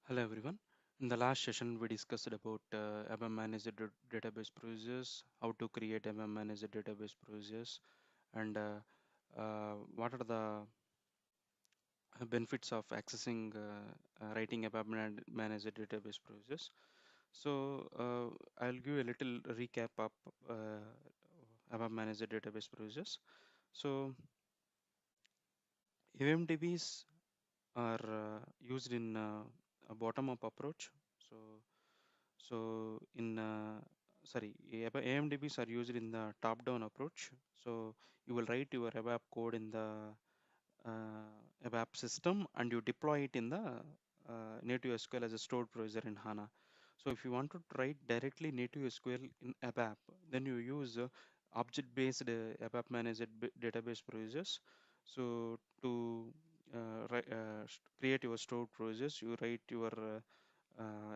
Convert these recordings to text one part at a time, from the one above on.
Hello everyone. In the last session, we discussed about ABAP managed database procedures, how to create ABAP managed database procedures, and what are the benefits of accessing writing ABAP managed database procedures. So I'll give a little recap of ABAP managed database procedures. So AMDBs are used in a bottom-up approach. So in sorry, AMDBs are used in the top-down approach. So you will write your ABAP code in the ABAP system and you deploy it in the native SQL as a stored procedure in HANA. So if you want to write directly native SQL in ABAP, then you use object-based ABAP managed database procedures. So to create your stored procedures, you write your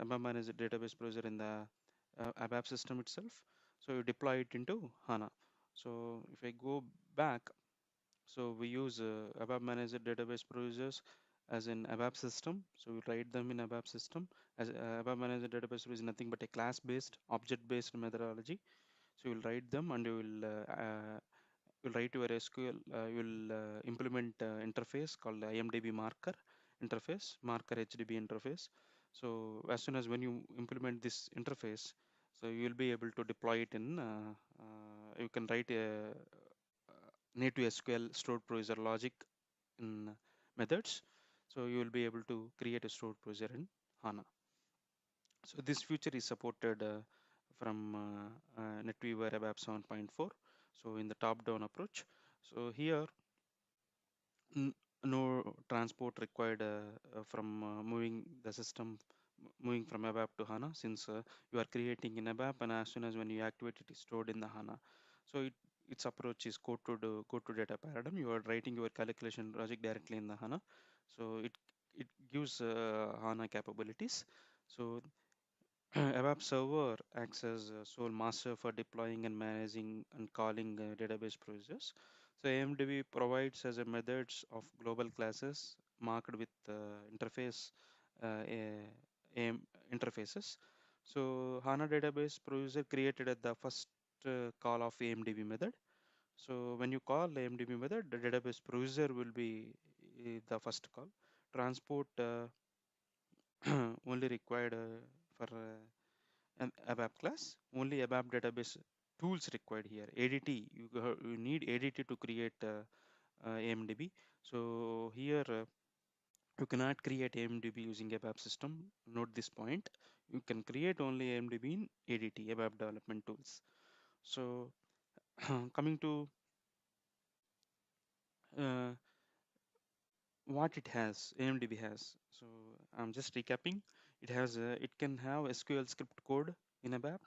ABAP managed database procedure in the ABAP system itself. So you deploy it into HANA. So if I go back, so we use ABAP managed database procedures as in ABAP system. So we write them in ABAP system. As ABAP managed database is nothing but a class-based, object-based methodology. So you'll write them and you'll write your SQL. You'll implement interface called IMDb marker interface, marker HDB interface. So as soon as when you implement this interface, so you will be able to deploy it in. You can write a native SQL stored procedure logic in methods. So you will be able to create a stored procedure in HANA. So this feature is supported from NetWeaver ABAP 7.4. So in the top-down approach. So here, no transport required from moving the system, moving from ABAP to HANA, since you are creating in ABAP, and as soon as when you activate it is stored in the HANA. So its approach is code to data paradigm. You are writing your calculation logic directly in the HANA. So it gives HANA capabilities. So ABAP server acts as a sole master for deploying and managing and calling database procedures. So AMDB provides as a methods of global classes marked with interface AM interfaces. So HANA database procedure created at the first call of AMDB method. So when you call AMDB method, the database procedure will be the first call. Transport only required for an ABAP class. Only ABAP database tools required here. ADT, you need ADT to create AMDB. So here you cannot create AMDB using ABAP system. Note this point. You can create only AMDB in ADT, ABAP development tools. So coming to uh, what it has, AMDB has. So I'm just recapping. It can have SQL script code in ABAP.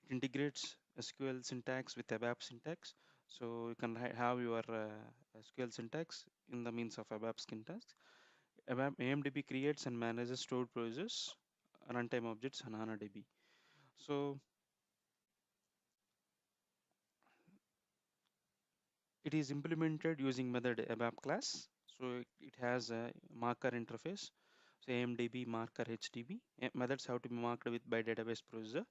It integrates SQL syntax with ABAP syntax. So you can have your SQL syntax in the means of ABAP syntax. ABAP AMDB creates and manages stored procedures, runtime objects, and HANADB. So it is implemented using method ABAP class. So it has a marker interface. So AMDB marker HDB methods have to be marked with by database procedure.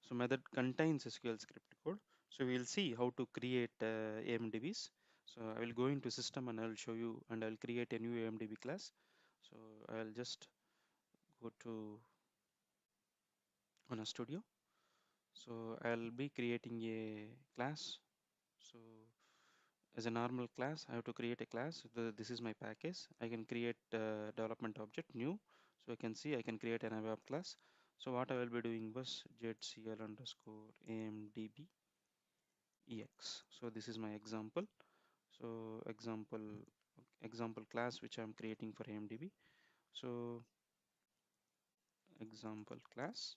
So method contains SQL script code. So we'll see how to create AMDBs. So I will go into system and I will show you, and I will create a new AMDB class. So I'll just go to HANA Studio. So I'll be creating a class. So as a normal class, I have to create a class. This is my package. I can create development object new. So I can see I can create an ABAP class. So what I will be doing was ZCL underscore AMDB EX. So this is my example. So example class which I'm creating for AMDB. So example class.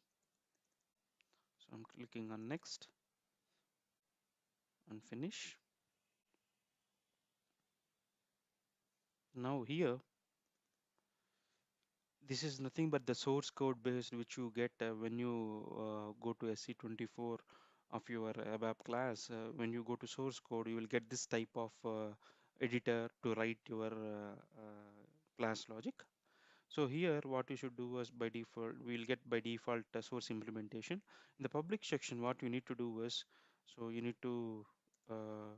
So I'm clicking on next and finish. Now here, this is nothing but the source code based which you get when you go to SC24 of your ABAP class. When you go to source code, you will get this type of editor to write your class logic. So here what you should do is by default, we'll get by default source implementation. In the public section, what you need to do is, so you need to uh,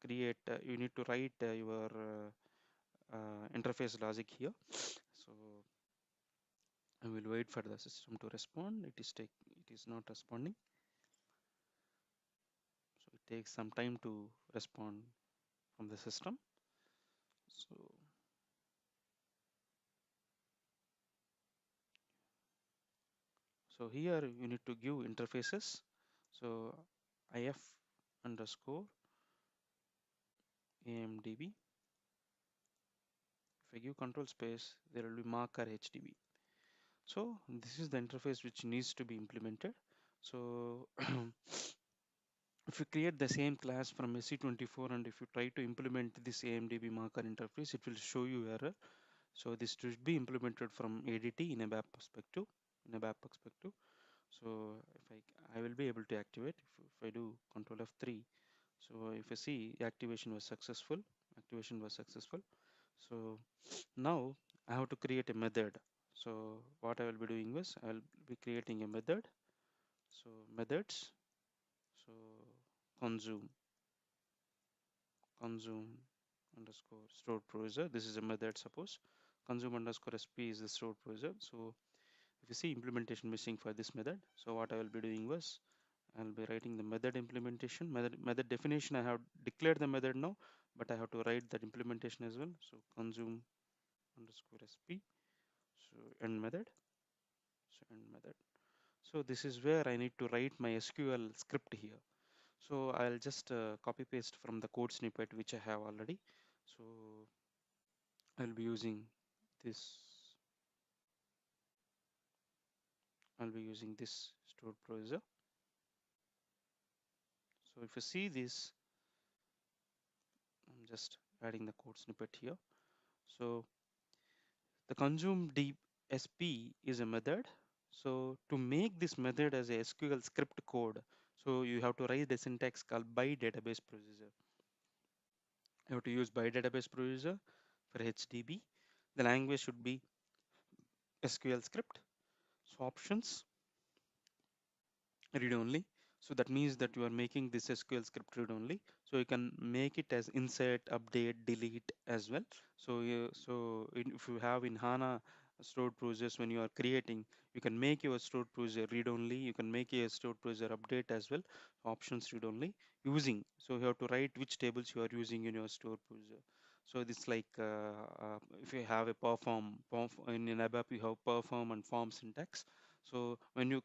you need to write your interface logic here. So I will wait for the system to respond. It is not responding. So it takes some time to respond from the system. So here you need to give interfaces. So if underscore amdb. If I give control space, there will be marker HDB. So this is the interface which needs to be implemented. So if you create the same class from SC24 and if you try to implement this AMDB marker interface, it will show you error. So this should be implemented from ADT in a BAP perspective. So if I will be able to activate if I do control F3. So if you see activation was successful. So now I have to create a method. So what I will be doing is I will be creating a method. So methods. So consume underscore stored procedure. This is a method. Suppose consume underscore sp is the stored procedure. So if you see implementation missing for this method, so what I will be doing was I'll be writing the method implementation. Method definition, I have declared the method now, but I have to write that implementation as well. So consume underscore sp. So end method. So this is where I need to write my SQL script here. So I'll just copy paste from the code snippet which I have already. So I'll be using this. Stored procedure. So if you see this, I'm just adding the code snippet here. So the consume deep sp is a method. So to make this method as a SQL script code, so you have to write the syntax called by database procedure. You have to use by database procedure for HDB. The language should be SQL script. So options read only. So that means that you are making this SQL script read only. So you can make it as insert, update, delete as well. So if you have in HANA stored procedures when you are creating, you can make your stored procedure read only. You can make a stored procedure update as well. Options read only using. So you have to write which tables you are using in your stored procedure. So this like if you have a in an ABAP you have perform and form syntax. So when you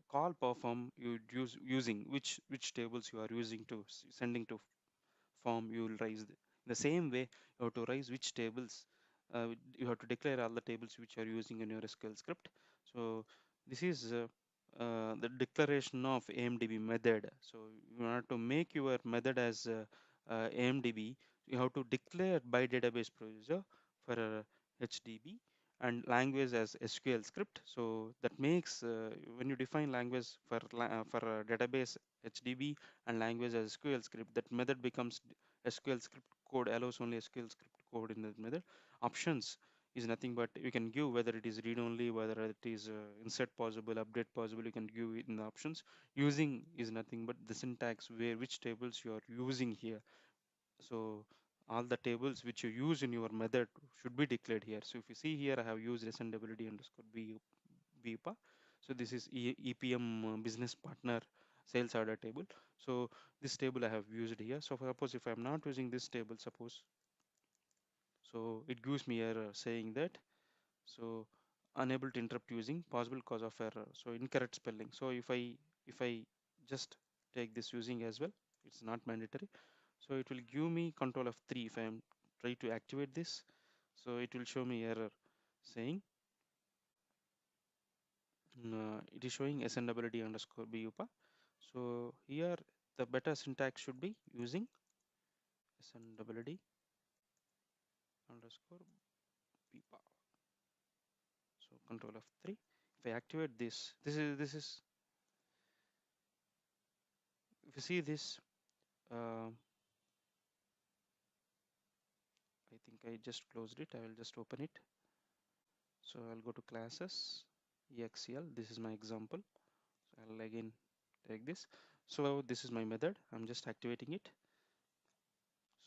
call perform, you using which tables you are using to sending to form, you will raise the same way. You have to raise which tables, you have to declare all the tables which are using in your SQL script. So this is the declaration of AMDB method. So you want to make your method as AMDB, you have to declare by database procedure for HDB and language as SQL script. So that makes when you define language for database HDB and language as SQL script, that method becomes SQL script code, allows only SQL script code in that method. Options is nothing but you can give whether it is read only, whether it is insert possible, update possible, you can give it in the options. Using is nothing but the syntax where which tables you are using here. So all the tables which you use in your method should be declared here. So if you see here, I have used SNWD underscore BIPA. So this is EPM business partner sales order table. So this table I have used here. So suppose if I'm not using this table, suppose, so it gives me error saying that, so unable to interrupt using possible cause of error. So incorrect spelling. So if I just take this using as well, it's not mandatory. So it will give me control F3 if I am try to activate this. So it will show me error saying it is showing SNWD underscore BUPA. So here the better syntax should be using SNWD underscore BUPA. So control F3. If I activate this is if you see this, uh, I think I just closed it. I will just open it. So I'll go to classes, EXL. This is my example. So I'll again take this. So this is my method. I'm just activating it.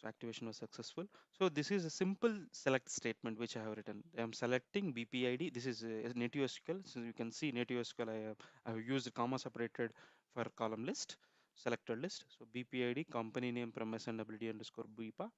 So activation was successful. So this is a simple select statement which I have written. I'm selecting BPID. This is a native SQL. So you can see native SQL. I have used comma separated for column list, selected list. So BPID company name from SNWD underscore BIPA.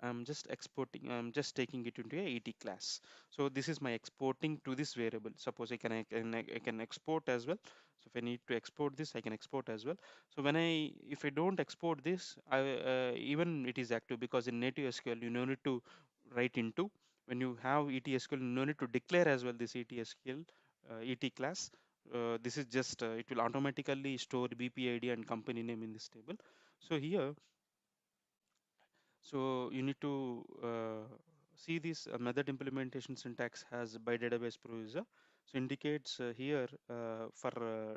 I'm just exporting, I'm just taking it into a ET class. So this is my exporting to this variable. Suppose I can export as well. So if I need to export this, I can export as well. So if I don't export this, even it is active, because in native SQL, you no need to write into. When you have ETSQL, you no need to declare as well this ETSQL, ET class. This is just, it will automatically store BPID and company name in this table. So here, so you need to see this method implementation syntax has by database provider. So indicates here for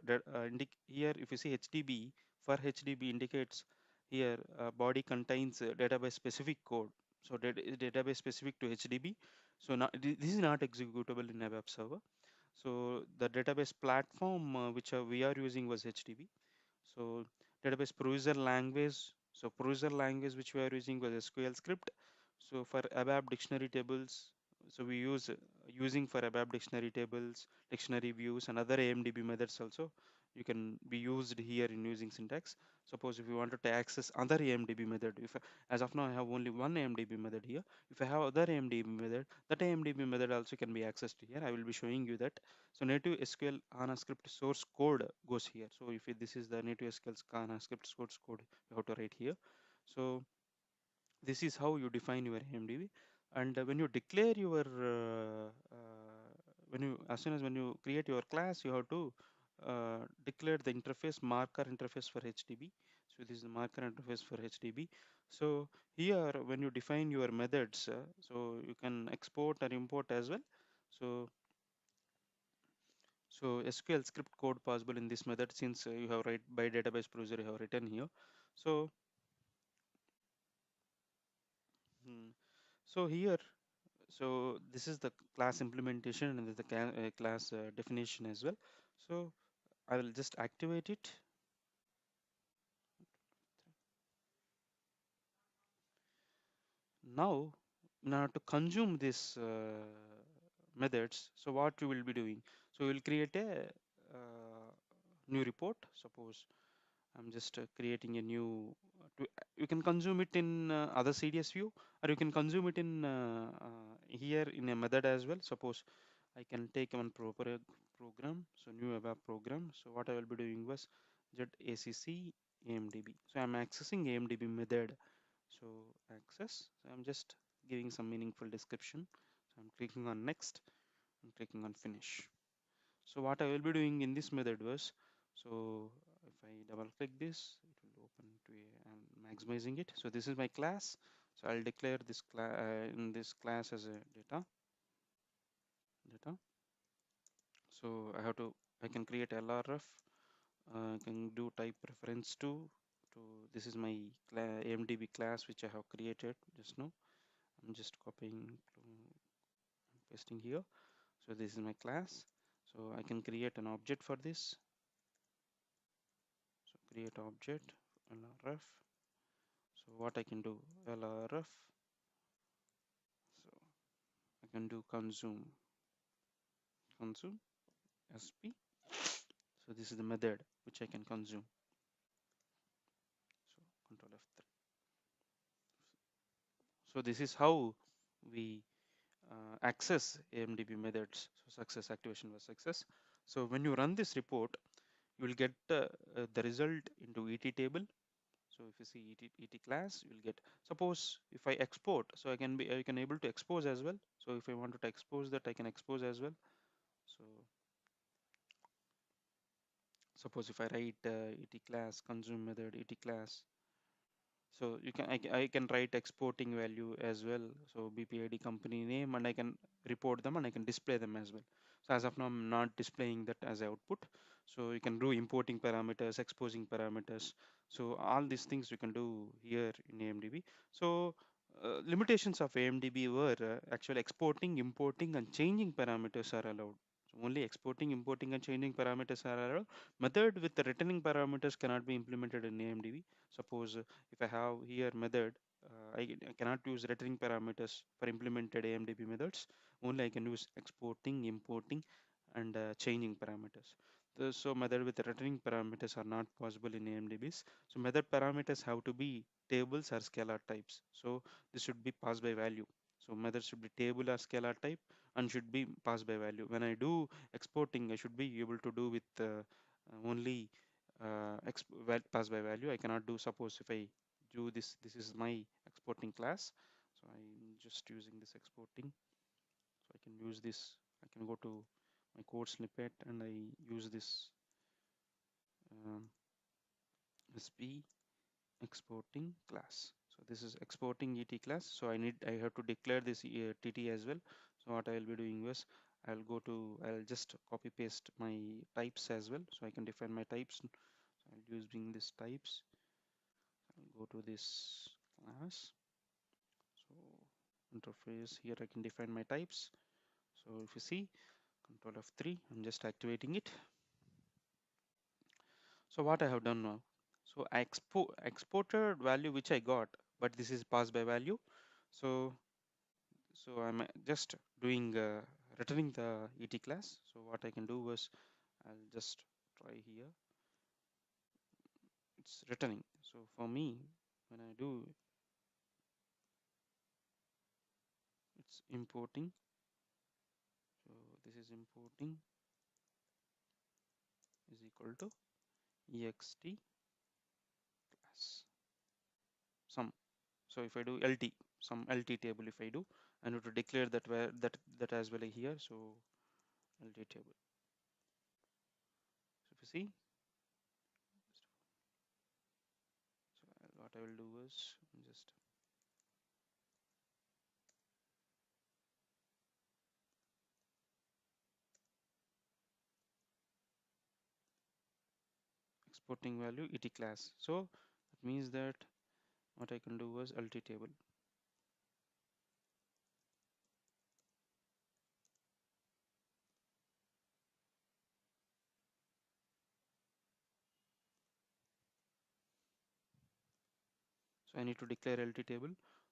here if you see HDB, for HDB indicates here body contains database specific code. So database specific to HDB. So not, this is not executable in ABAP server. So the database platform which we are using was HDB. So database provider language. So provider language which we are using was SQL script. So for ABAP dictionary tables, so we use using for ABAP dictionary tables, dictionary views, and other AMDB methods also. You can be used here in using syntax. Suppose if you wanted to access other AMDB method, if as of now I have only one AMDB method here. If I have other AMDB method, that AMDB method also can be accessed here. I will be showing you that. So native SQL HANA script source code goes here. So if this is the native SQL HANA script source code, you have to write here. So this is how you define your AMDB. And when you declare your when you as soon as when you create your class, you have to declare the interface marker interface for HDB. So this is the marker interface for HDB. So here when you define your methods, so you can export or import as well. So SQL script code possible in this method, since you have write by database browser you have written here. So hmm, so here, so this is the class implementation and the class definition as well. So I will just activate it. Now, now to consume this methods, so what we will be doing? So we will create a new report. Suppose I'm just creating a new. You can consume it in other CDS view, or you can consume it in here in a method as well. Suppose I can take one proper program, so new ABAP program. So what I will be doing was ZACC AMDB. So I'm accessing AMDB method. So access. So I'm just giving some meaningful description. So I'm clicking on next and clicking on finish. So what I will be doing in this method was, so if I double click this, it will open to a, I'm maximizing it. So this is my class. So I'll declare this class in this class as a data. So I can create LRF. I can do type reference to this is my AMDB class which I have created just now. I'm just copying pasting here. So this is my class. So I can create an object for this. So create object LRF. So what I can do LRF. So I can do consume SP. So this is the method which I can consume. So control F3. So this is how we access AMDB methods. So success activation was success. So when you run this report, you will get the result into ET table. So if you see ET class, you will get, suppose if I export, so I can able to expose as well. So if I wanted to expose that, I can expose as well. So suppose if I write ET class consume method ET class, so I can write exporting value as well. So BPID company name, and I can report them and I can display them as well. So as of now, I'm not displaying that as output. So you can do importing parameters, exposing parameters. So all these things you can do here in AMDB. So limitations of AMDB were actually exporting, importing, and changing parameters are allowed. So only exporting, importing, and changing parameters are allowed. Method with the returning parameters cannot be implemented in AMDB. Suppose if I have here method, I cannot use returning parameters for implemented AMDB methods. Only I can use exporting, importing, and changing parameters. So method with returning parameters are not possible in AMDBs. So method parameters have to be tables or scalar types. So this should be passed by value. So method should be table or scalar type and should be passed by value. When I do exporting, I should be able to do with only pass by value. I cannot do, suppose if I do this is my exporting class. So I'm just using this exporting. So I can use this, I can go to my code snippet and I use this um, SP exporting class. So this is exporting ET class. So I have to declare this TT as well. So what I will be doing was I'll just copy paste my types as well. So I can define my types. So I'll using this types. I'll go to this class. So interface here I can define my types. So if you see Control F3, I'm just activating it. So what I have done now, so I exported value which I got, but this is passed by value. So I'm just doing returning the ET class. So what I can do was I'll just try here. It's returning. So for me, when I do, it's importing. So this is importing is equal to ext class sum. So if I do LT, some LT table, if I do, I need to declare that where that as well here. So LT table. So if you see, so what I will do is just exporting value ET class. So that means that what I can do was LT table. So I need to declare LT table.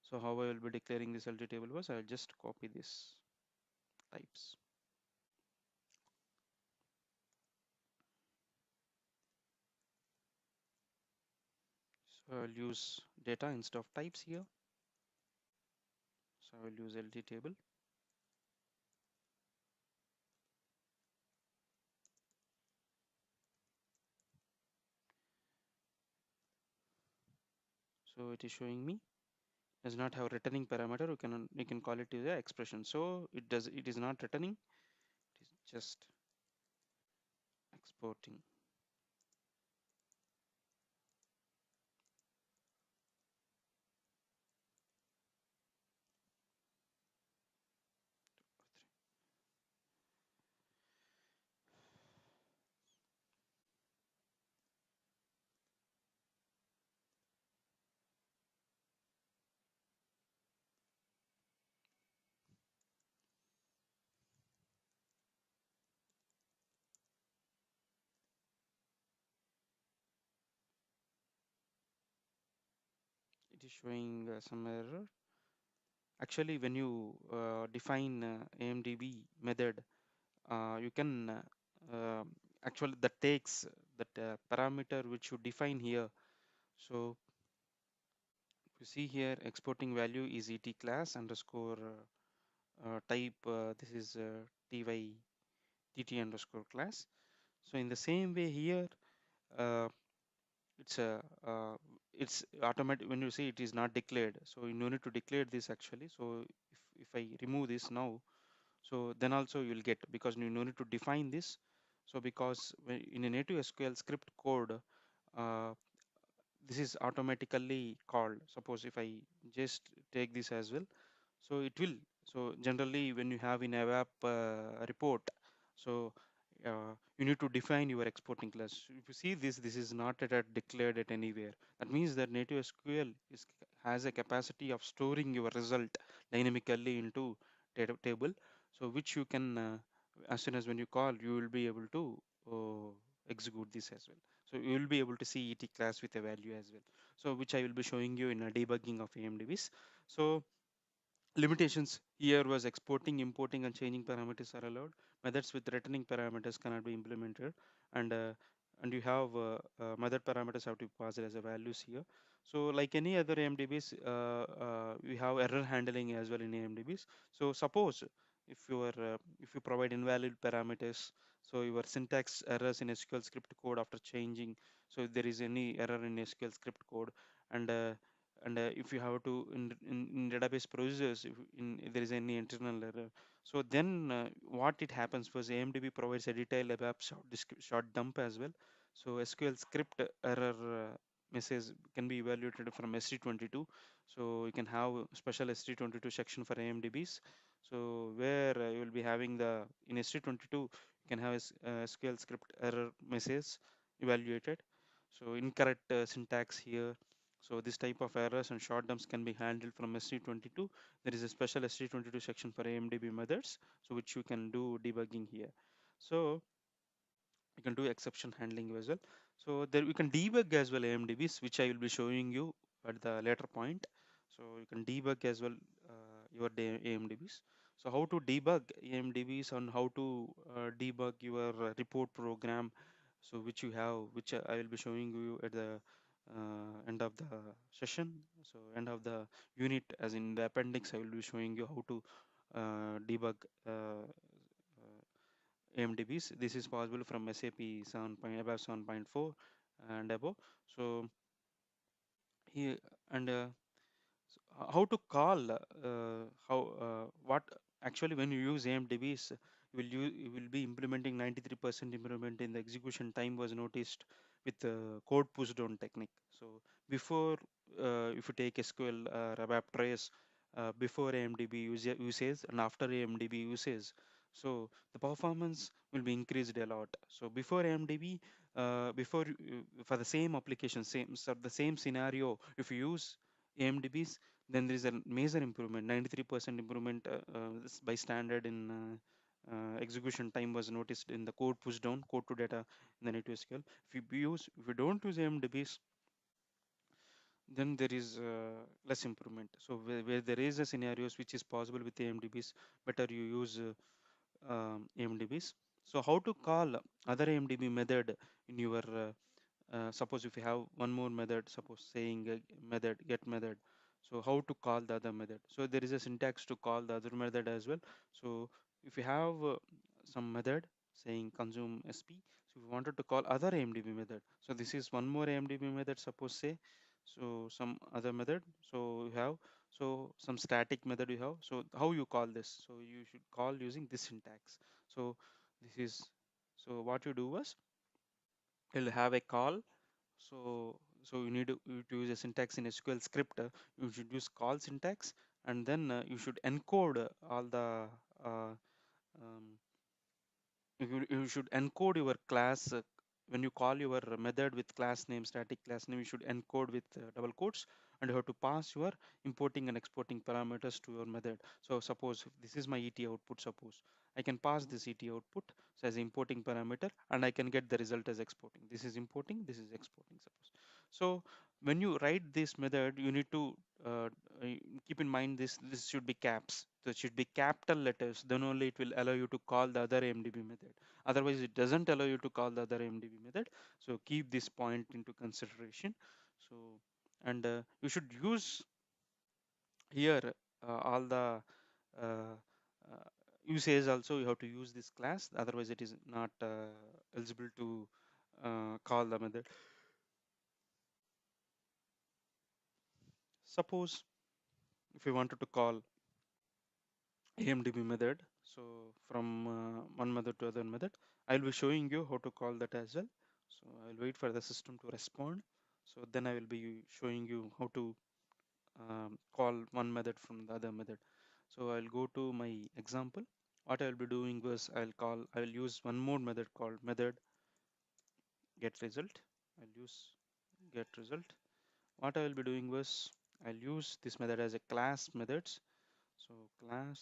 So how I will be declaring this LT table was I'll just copy this types. So I'll use data instead of types here. So I will use LT table. So it is showing me does not have returning parameter. You can call it to the expression. So it is not returning. It is just exporting. It is showing some error. Actually, when you define AMDB method, you can actually that takes that parameter which you define here. So you see here exporting value is ET class underscore type. This is ty tt underscore class. So in the same way here, uh, it's a it's automatic when you see it is not declared. So you no need to declare this actually. So if I remove this now, so then also you will get, because you no need to define this. So because in a native SQL script code, uh, this is automatically called. Suppose if I just take this as well, so it will. So generally when you have in ABAP report, so you need to define your exporting class. If you see this is not at declared at anywhere. That means that native SQL is has a capacity of storing your result dynamically into data table, so which you can as soon as when you call, you will be able to execute this as well. So you will be able to see ET class with a value as well, so which I will be showing you in a debugging of AMDBs. So limitations here was exporting, importing, and changing parameters are allowed. Methods with returning parameters cannot be implemented, and and you have method parameters have to be passed as a values here. So like any other AMDBs, we have error handling as well in AMDBs. So suppose if you provide invalid parameters, so your syntax errors in SQL script code after changing. So if there is any error in SQL script code, and if you have to in database procedures, if there is any internal error, so then what it happens was AMDB provides a detailed ABAP short dump as well. So SQL script error message can be evaluated from ST22. So you can have a special ST22 section for AMDBs, so where you will be having the in ST22 you can have SQL script error message evaluated. So incorrect syntax here, so this type of errors and short dumps can be handled from ST22. There is a special ST22 section for AMDB methods, so which you can do debugging here. So you can do exception handling as well. So there we can debug as well AMDBs, which I will be showing you at the later point. So you can debug as well your AMDBs. So how to debug AMDBs and how to debug your report program, so which you have, which I will be showing you at the end of the session. So end of the unit, as in the appendix, I will be showing you how to debug AMDBs. This is possible from SAP 7. Above 7.4 and above. So here and how to call how what actually when you use AMDBs, you will be implementing 93% improvement in the execution time was noticed with the code push down technique. So before if you take SQL ABAP trace before AMDB usage and after AMDB usage, so the performance will be increased a lot. So before AMDB, for the same application, the same scenario, if you use AMDBs, then there is a major improvement, 93% improvement by standard in execution time was noticed in the code push down, code to data in the native SQL. If you don't use AMDBs, then there is less improvement. So where there is a scenarios which is possible with AMDBs, better you use AMDBs. So how to call other AMDB method in your suppose if you have one more method, suppose saying method get method, so how to call the other method? So there is a syntax to call the other method as well. So if you have some method saying consume sp, so if you wanted to call other AMDB method, so this is one more AMDB method, suppose say, so some other method, so you have, so some static method you have, so how you call this? So you should call using this syntax. So this is, so what you do was you'll have a call. So you need to use a syntax in SQL script. You should use call syntax, and then you should encode all the uh, um, you should encode your class when you call your method with class name, static class name, you should encode with double quotes, and you have to pass your importing and exporting parameters to your method. So suppose if this is my ET output, suppose I can pass this ET output so as importing parameter, and I can get the result as exporting. This is importing, this is exporting, suppose. So when you write this method, you need to uh, keep in mind this should be caps. So it should be capital letters, then only it will allow you to call the other AMDB method. Otherwise it doesn't allow you to call the other AMDB method. So keep this point into consideration. So and you should use here all the uh, usage also, you have to use this class, otherwise it is not eligible to call the method. Suppose if you wanted to call AMDB method, so from one method to other method, I'll be showing you how to call that as well. So I'll wait for the system to respond, so then I will be showing you how to call one method from the other method. So I'll go to my example. What I'll be doing was I will use one more method called method get result. I'll use get result. What I will be doing was I'll use this method as a class methods. So class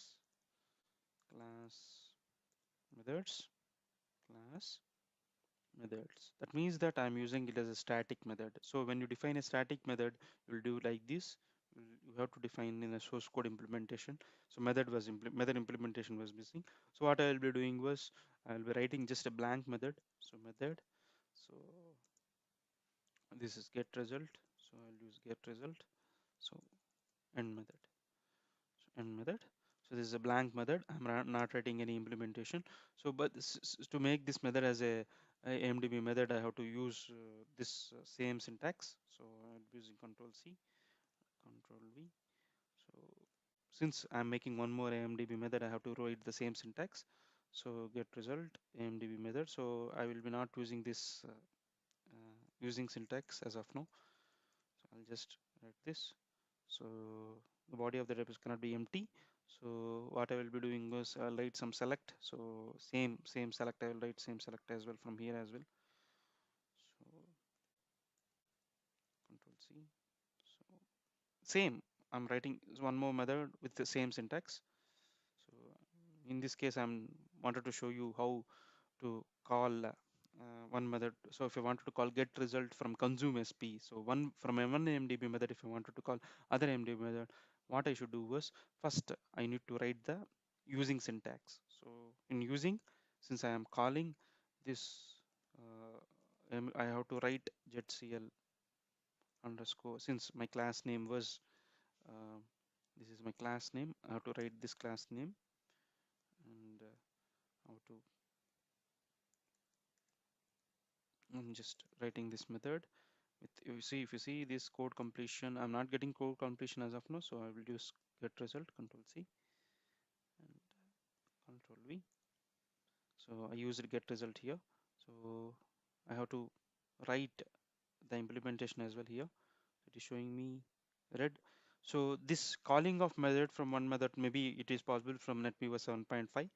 methods, class methods. That means that I'm using it as a static method. So when you define a static method, you'll do like this. You have to define in a source code implementation. So method implementation was missing. So what I'll be doing was I'll be writing just a blank method. So method. So this is get result. So I'll use get result. So end method. So end method. So this is a blank method. I'm not writing any implementation. So but to make this method as a AMDB method, I have to use this same syntax. So I'll be using Control C, Control V. So since I'm making one more AMDB method, I have to write the same syntax. So get result AMDB method. So I will be not using this using syntax as of now. So I'll just write this. So the body of the reps cannot be empty. So what I will be doing is I'll write some select. So same select. I will write same select as well from here as well. So Control C. So same. I'm writing one more method with the same syntax. So in this case, I'm wanted to show you how to call one method. So if I wanted to call get result from consume SP, so one from a one MDB method, if I wanted to call other MDB method, what I should do was first I need to write the using syntax. So in using, since I am calling this, I have to write jetcl underscore, since my class name was this is my class name. I have to write this class name and how to I'm just writing this method with if you see this code completion, I'm not getting code completion as of now, so I will use get result Control C and Control V. So I used get result here. So I have to write the implementation as well here. It is showing me red. So this calling of method from one method, maybe it is possible from NetWeaver 7.5.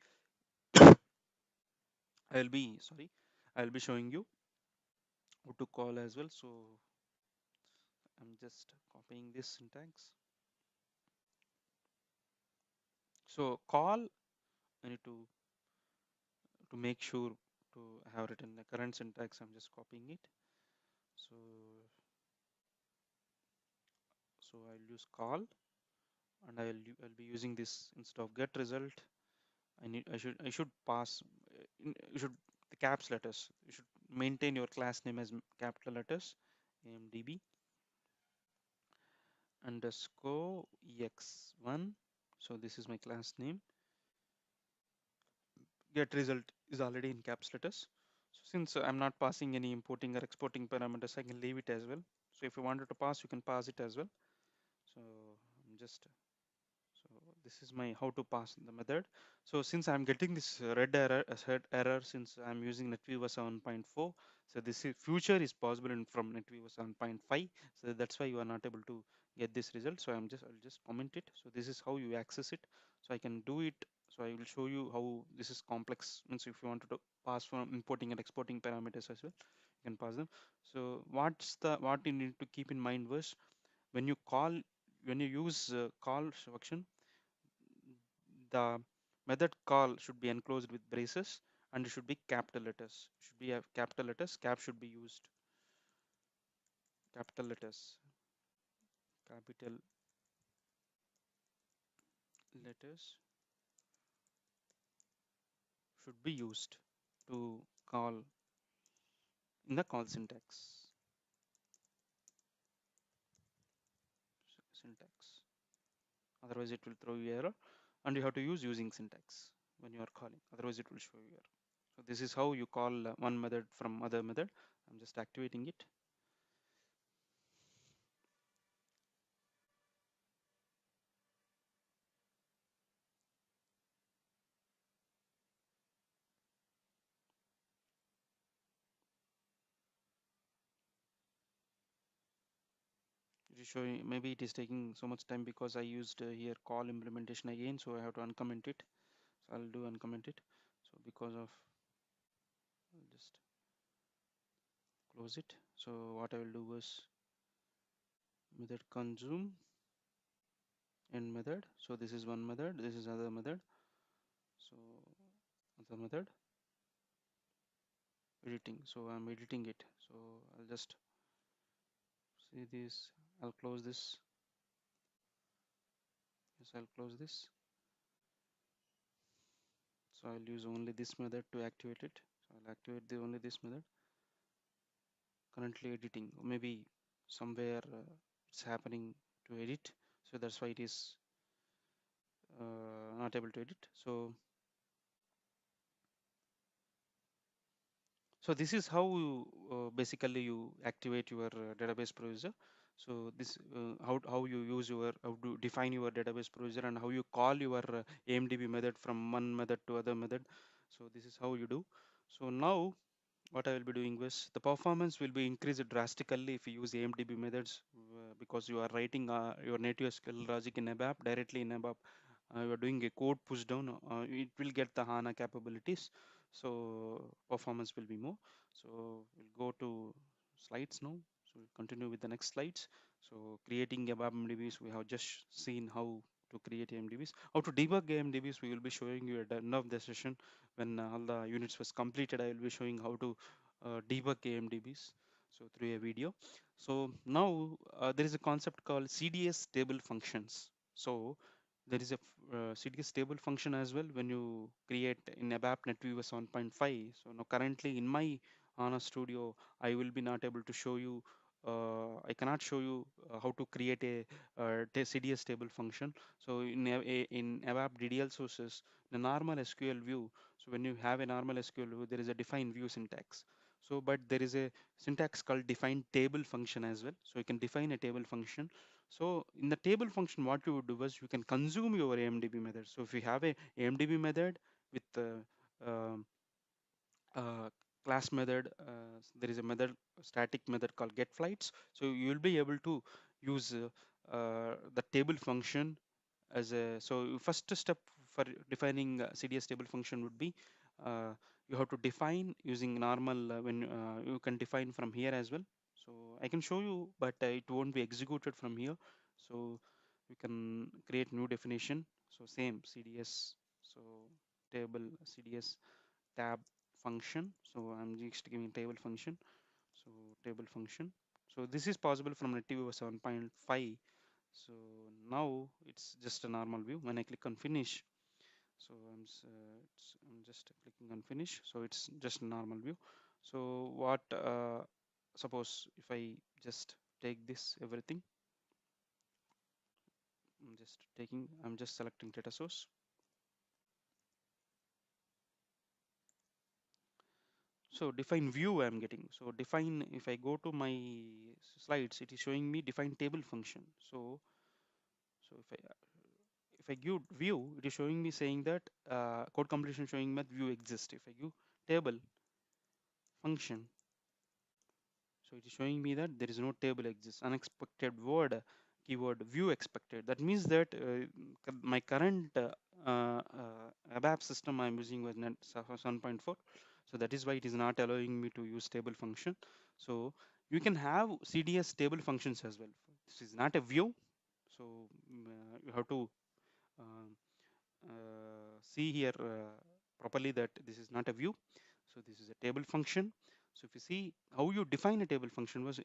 I'll be showing you how to call as well. So I'm just copying this syntax. So call, I need to make sure to have written the current syntax. I'm just copying it. So I'll use call and I'll be using this instead of get result. I should pass you should the caps letters. You should maintain your class name as capital letters AMDB underscore ex1. So this is my class name. Get result is already in caps letters. So since I'm not passing any importing or exporting parameters, I can leave it as well. So if you wanted to pass, you can pass it as well. So I'm just so this is my how to pass the method. So since I'm getting this red error since I'm using NetWeaver 7.4, so this is, future is possible from NetWeaver 7.5. So that's why you are not able to get this result. So I'll just comment it. So this is how you access it. So I can do it. So I will show you how this is complex. Means if you want to pass from importing and exporting parameters as well, you can pass them. So what you need to keep in mind was when you use call function, the method call should be enclosed with braces and it should be capital letters. Should be have capital letters. Cap should be used. Capital letters. Capital letters should be used to call in the call syntax. Otherwise, it will throw you error, and you have to use using syntax when you are calling. Otherwise, it will show you error. So this is how you call one method from other method. I'm just activating it. It is showing, maybe it is taking so much time because I used here call implementation again, so I have to uncomment it. So I'll do uncomment it. So because of, I'll just close it. So what I will do is method consume. end method. So this is one method, this is other method. So other method, editing. So I'm editing it. So I'll just see this. I'll close this. Yes, I'll close this. So I'll use only this method to activate it. So I'll activate the only this method. Currently editing. Maybe somewhere it's happening to edit. So that's why it is not able to edit. So this is how you basically you activate your database provider. So this how you use your how to define your database provider and how you call your AMDB method from one method to other method. So this is how you do. So now what I will be doing was the performance will be increased drastically if you use AMDB methods because you are writing your native SQL logic in ABAP directly in ABAP. You are doing a code push down. It will get the HANA capabilities. So performance will be more. So we'll go to slides now. So we'll continue with the next slides. So creating ABAP MDBs, we have just seen how to create AMDBs. How to debug AMDBs, we will be showing you at the end of the session. When all the units was completed, I will be showing how to debug AMDBs. So through a video. So now there is a concept called CDS table functions. So there is a CDS table function as well when you create in ABAP NetWeaver 7.5. So now currently in my HANA Studio, I will be not able to show you. I cannot show you how to create a CDS table function. So in ABAP DDL sources, the normal SQL view. So when you have a normal SQL view, there is a define view syntax. So but there is a syntax called define table function as well. So you can define a table function. So in the table function, what you would do is you can consume your AMDB method. So if you have a AMDB method with um, uh, class method, there is a method, static method called get flights. So you will be able to use the table function as a, so first step for defining CDS table function would be uh, you have to define using normal when you can define from here as well. So I can show you, but it won't be executed from here. So you can create new definition. So same CDS, so table CDS tab function. So I'm just giving table function. So table function. So this is possible from NetWeaver 7.5. So now it's just a normal view. When I click on finish, so I'm just clicking on finish. So it's just a normal view. So what suppose if I just take this everything, I'm just selecting data source. So define view I'm getting. So define, if I go to my slides, it is showing me define table function. So if I give view, it is showing me saying that code completion showing that view exists. If I give table function, so it is showing me that there is no table exists. Unexpected word keyword view expected. That means that my current ABAP system I'm using was net 7.4. So that is why it is not allowing me to use table function. So you can have CDS table functions as well. This is not a view. So you have to um, see here properly that this is not a view. So this is a table function. So if you see how you define a table function was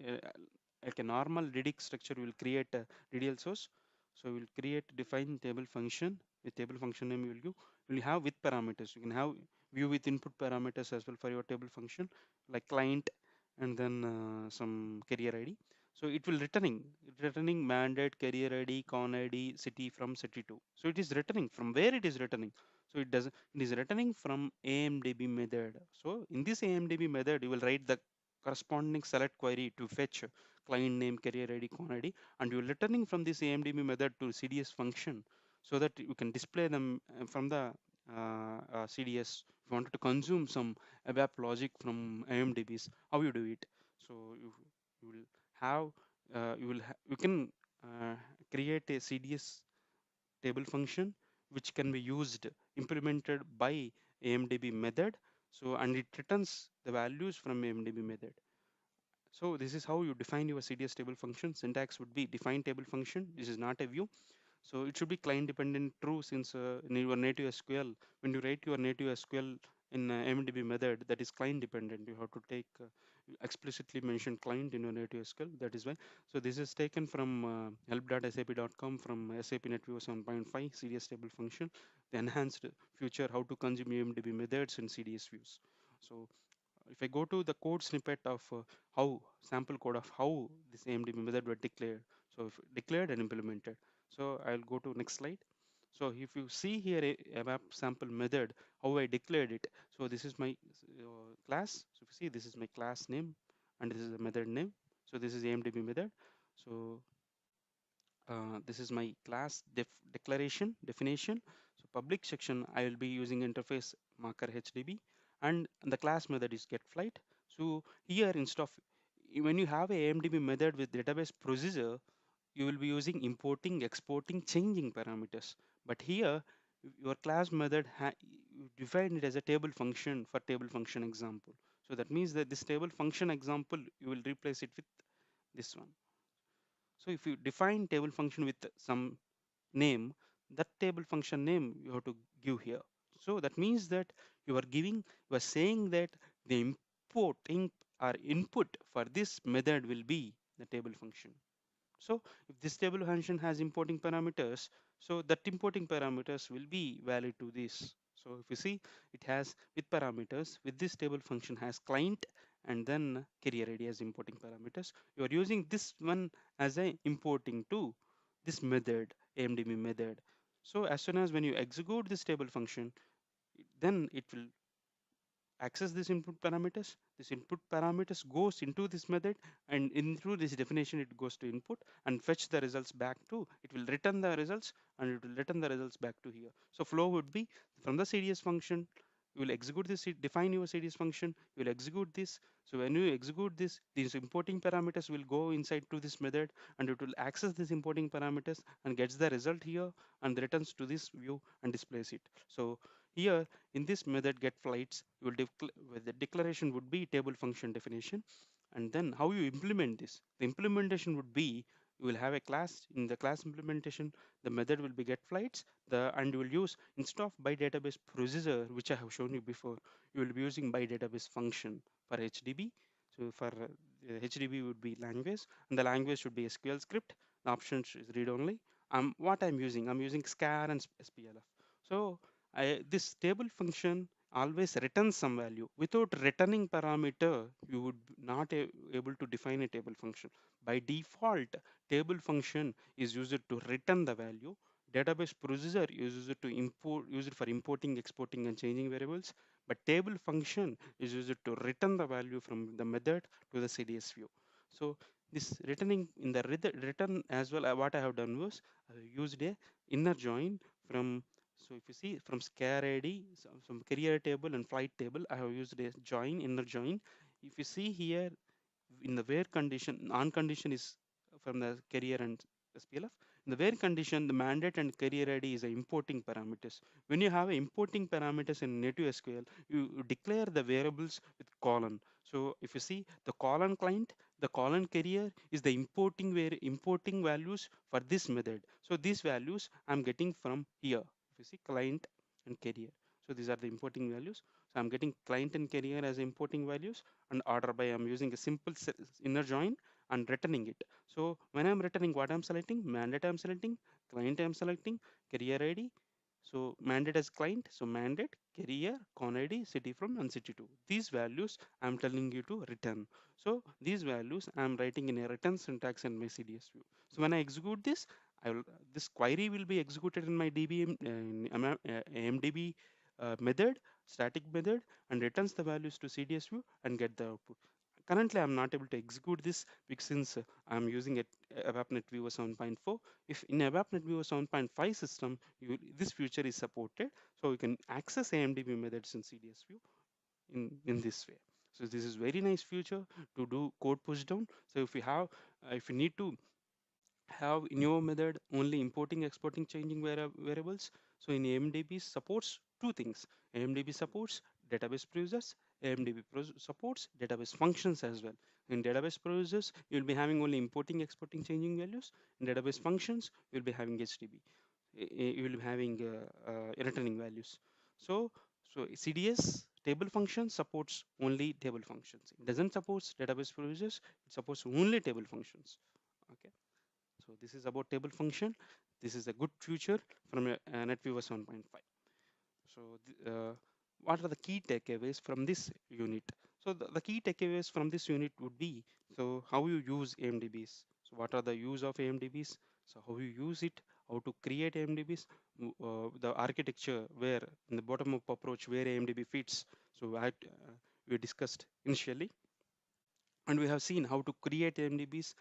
like a normal Redux structure will create a DDL source. So we'll create define table function with table function name you will have with parameters. You can have view with input parameters as well for your table function like client and then some carrier ID. So it will returning mandate, carrier ID, con ID, city from city to. So it is returning from where it is returning. So it is returning from AMDB method. So in this AMDB method, you will write the corresponding select query to fetch client name, carrier ID, con ID, and you are returning from this AMDB method to CDS function so that you can display them from the CDS. If you wanted to consume some ABAP logic from AMDBs, how you do it? So you will have you can create a CDS table function which can be used implemented by AMDB method. So and it returns the values from AMDB method. So this is how you define your CDS table function. Syntax would be define table function. This is not a view. So it should be client dependent true, since in your native SQL, when you write your native SQL in MDB method, that is client dependent. You have to take explicitly mention client in your native SQL. That is why. So this is taken from help.sap.com from SAP NetView 7.5 CDS table function, the enhanced feature how to consume MDB methods in CDS views. So if I go to the code snippet of how sample code of how this AMDB method were declared. So if declared and implemented. So I'll go to next slide. So if you see here a map sample method, how I declared it. So this is my class. So if you see, this is my class name and this is the method name. So this is AMDB method. So this is my class declaration definition. So public section, I will be using interface marker HDB, and the class method is getFlight. So here, instead of, when you have a AMDB method with database procedure, you will be using importing, exporting, changing parameters. But here, your class method you define it as a table function for table function example. So that means that this table function example, you will replace it with this one. So if you define table function with some name, that table function name you have to give here. So that means that you are saying that the importing or input for this method will be the table function. So if this table function has importing parameters, so that importing parameters will be valid to this. So if you see, it has with parameters, with this table function has client and then carrier ID as importing parameters. You are using this one as a importing to this method, AMDB method. So as soon as when you execute this table function, then it will access this input parameters. This input parameters goes into this method, and in through this definition it goes to input and fetch the results back to, it will return the results and it will return the results back to here. So flow would be from the CDS function, you will execute this, define your CDS function, you will execute this. So when you execute this, these importing parameters will go inside to this method and it will access this importing parameters and gets the result here and returns to this view and displays it. So here in this method get flights, you will the declaration would be table function definition. And then how you implement this, the implementation would be, you will have a class. In the class implementation, the method will be get flights, and you will use, instead of by database procedure which I have shown you before, you will be using by database function for HDB. So for HDB would be language, and the language should be SQL script. The options is read only. What I'm using scar and SPLF. So this table function always returns some value. Without returning parameter, you would not able to define a table function. By default, table function is used to return the value. Database procedure is used to used for importing, exporting, and changing variables. But table function is used to return the value from the method to the CDS view. So this returning in the return as well, what I have done was I used a inner join from, so if you see from scar ID, some career table and flight table, I have used a join, inner join. If you see here in the where condition, on condition is from the career and SPLF. In the where condition, the mandate and career ID is a importing parameters. When you have importing parameters in native SQL, you declare the variables with colon. So if you see the colon client, the colon carrier is the importing values for this method. So these values I'm getting from here. If you see client and carrier. So these are the importing values. So I'm getting client and carrier as importing values, and order by I'm using a simple inner join and returning it. So when I'm returning, what I'm selecting, mandate I'm selecting, client I'm selecting, carrier ID. So mandate as client, so mandate, carrier, con ID, city from and city to. These values I'm telling you to return. So these values I'm writing in a return syntax in my CDS view. So when I execute this, this query will be executed in my DB, AMDB method, static method, and returns the values to CDS view and get the output. Currently, I'm not able to execute this because since I'm using a ABAP NetViewer 7.4. If in ABAP NetViewer 7.5 system, this feature is supported, so you can access AMDB methods in CDS view in this way. So this is very nice feature to do code push down. So if you have, if you need to have in your method only importing, exporting, changing variables. So in AMDB supports two things. AMDB supports database procedures AMDB supports database functions as well. In database procedures, you'll be having only importing, exporting, changing values. In database functions, you'll be having HDB. You will be having returning values. So, so CDS table function supports only table functions. It doesn't support database procedures. It supports only table functions. Okay. So this is about table function. This is a good feature from NetWeaver 7.5. So what are the key takeaways from this unit? So the key takeaways from this unit would be, so how you use AMDBs. So what are the use of AMDBs? So how you use it, how to create AMDBs, the architecture where in the bottom up approach where AMDB fits. So we discussed initially, and we have seen how to create AMDBs,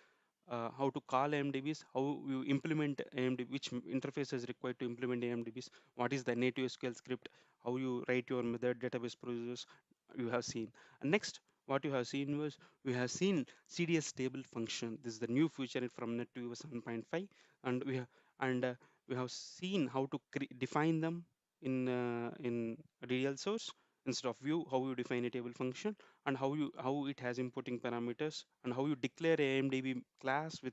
how to call AMDBs, how you implement AMDB, which interface is required to implement AMDBs, what is the native SQL script, how you write your method database procedures, you have seen. And next, what you have seen was, we have seen CDS table function. This is the new feature from NetWeaver 7.5, and we have seen how to define them in real source instead of view, how you define a table function, and how it has importing parameters, and how you declare a AMDB class with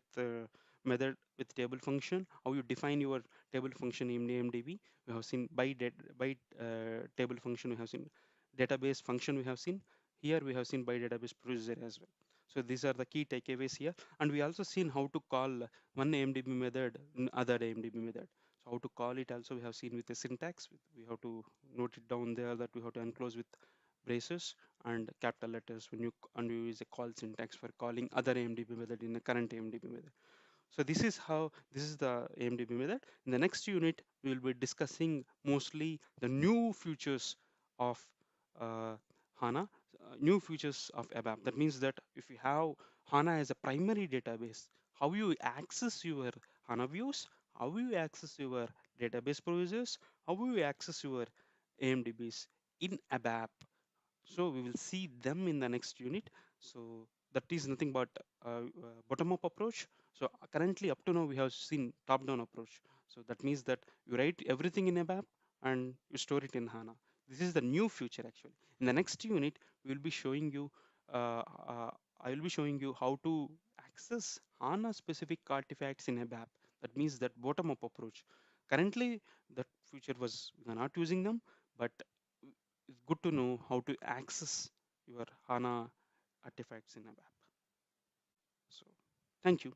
method with table function, how you define your table function in AMDB. We have seen table function, we have seen database function, we have seen here, we have seen by database procedure as well. So these are the key takeaways here, and we also seen how to call one AMDB method in other AMDB method. So how to call it also we have seen with the syntax. We have to note it down there that we have to enclose with braces and capital letters when you use a call syntax for calling other AMDB method in the current AMDB method. So this is the AMDB method. In the next unit, we will be discussing mostly the new features of HANA, new features of ABAP. That means that if you have HANA as a primary database, how you access your HANA views, how you access your database procedures, how you access your AMDBs in ABAP. So we will see them in the next unit. So that is nothing but bottom-up approach. So currently up to now we have seen top-down approach. So that means that you write everything in ABAP and you store it in HANA. This is the new future actually. In the next unit, we will be showing you, uh, uh, I will be showing you how to access HANA specific artifacts in ABAP. That means that bottom-up approach. Currently, that feature we are not using them, but it's good to know how to access your HANA artifacts in ABAP. So, thank you.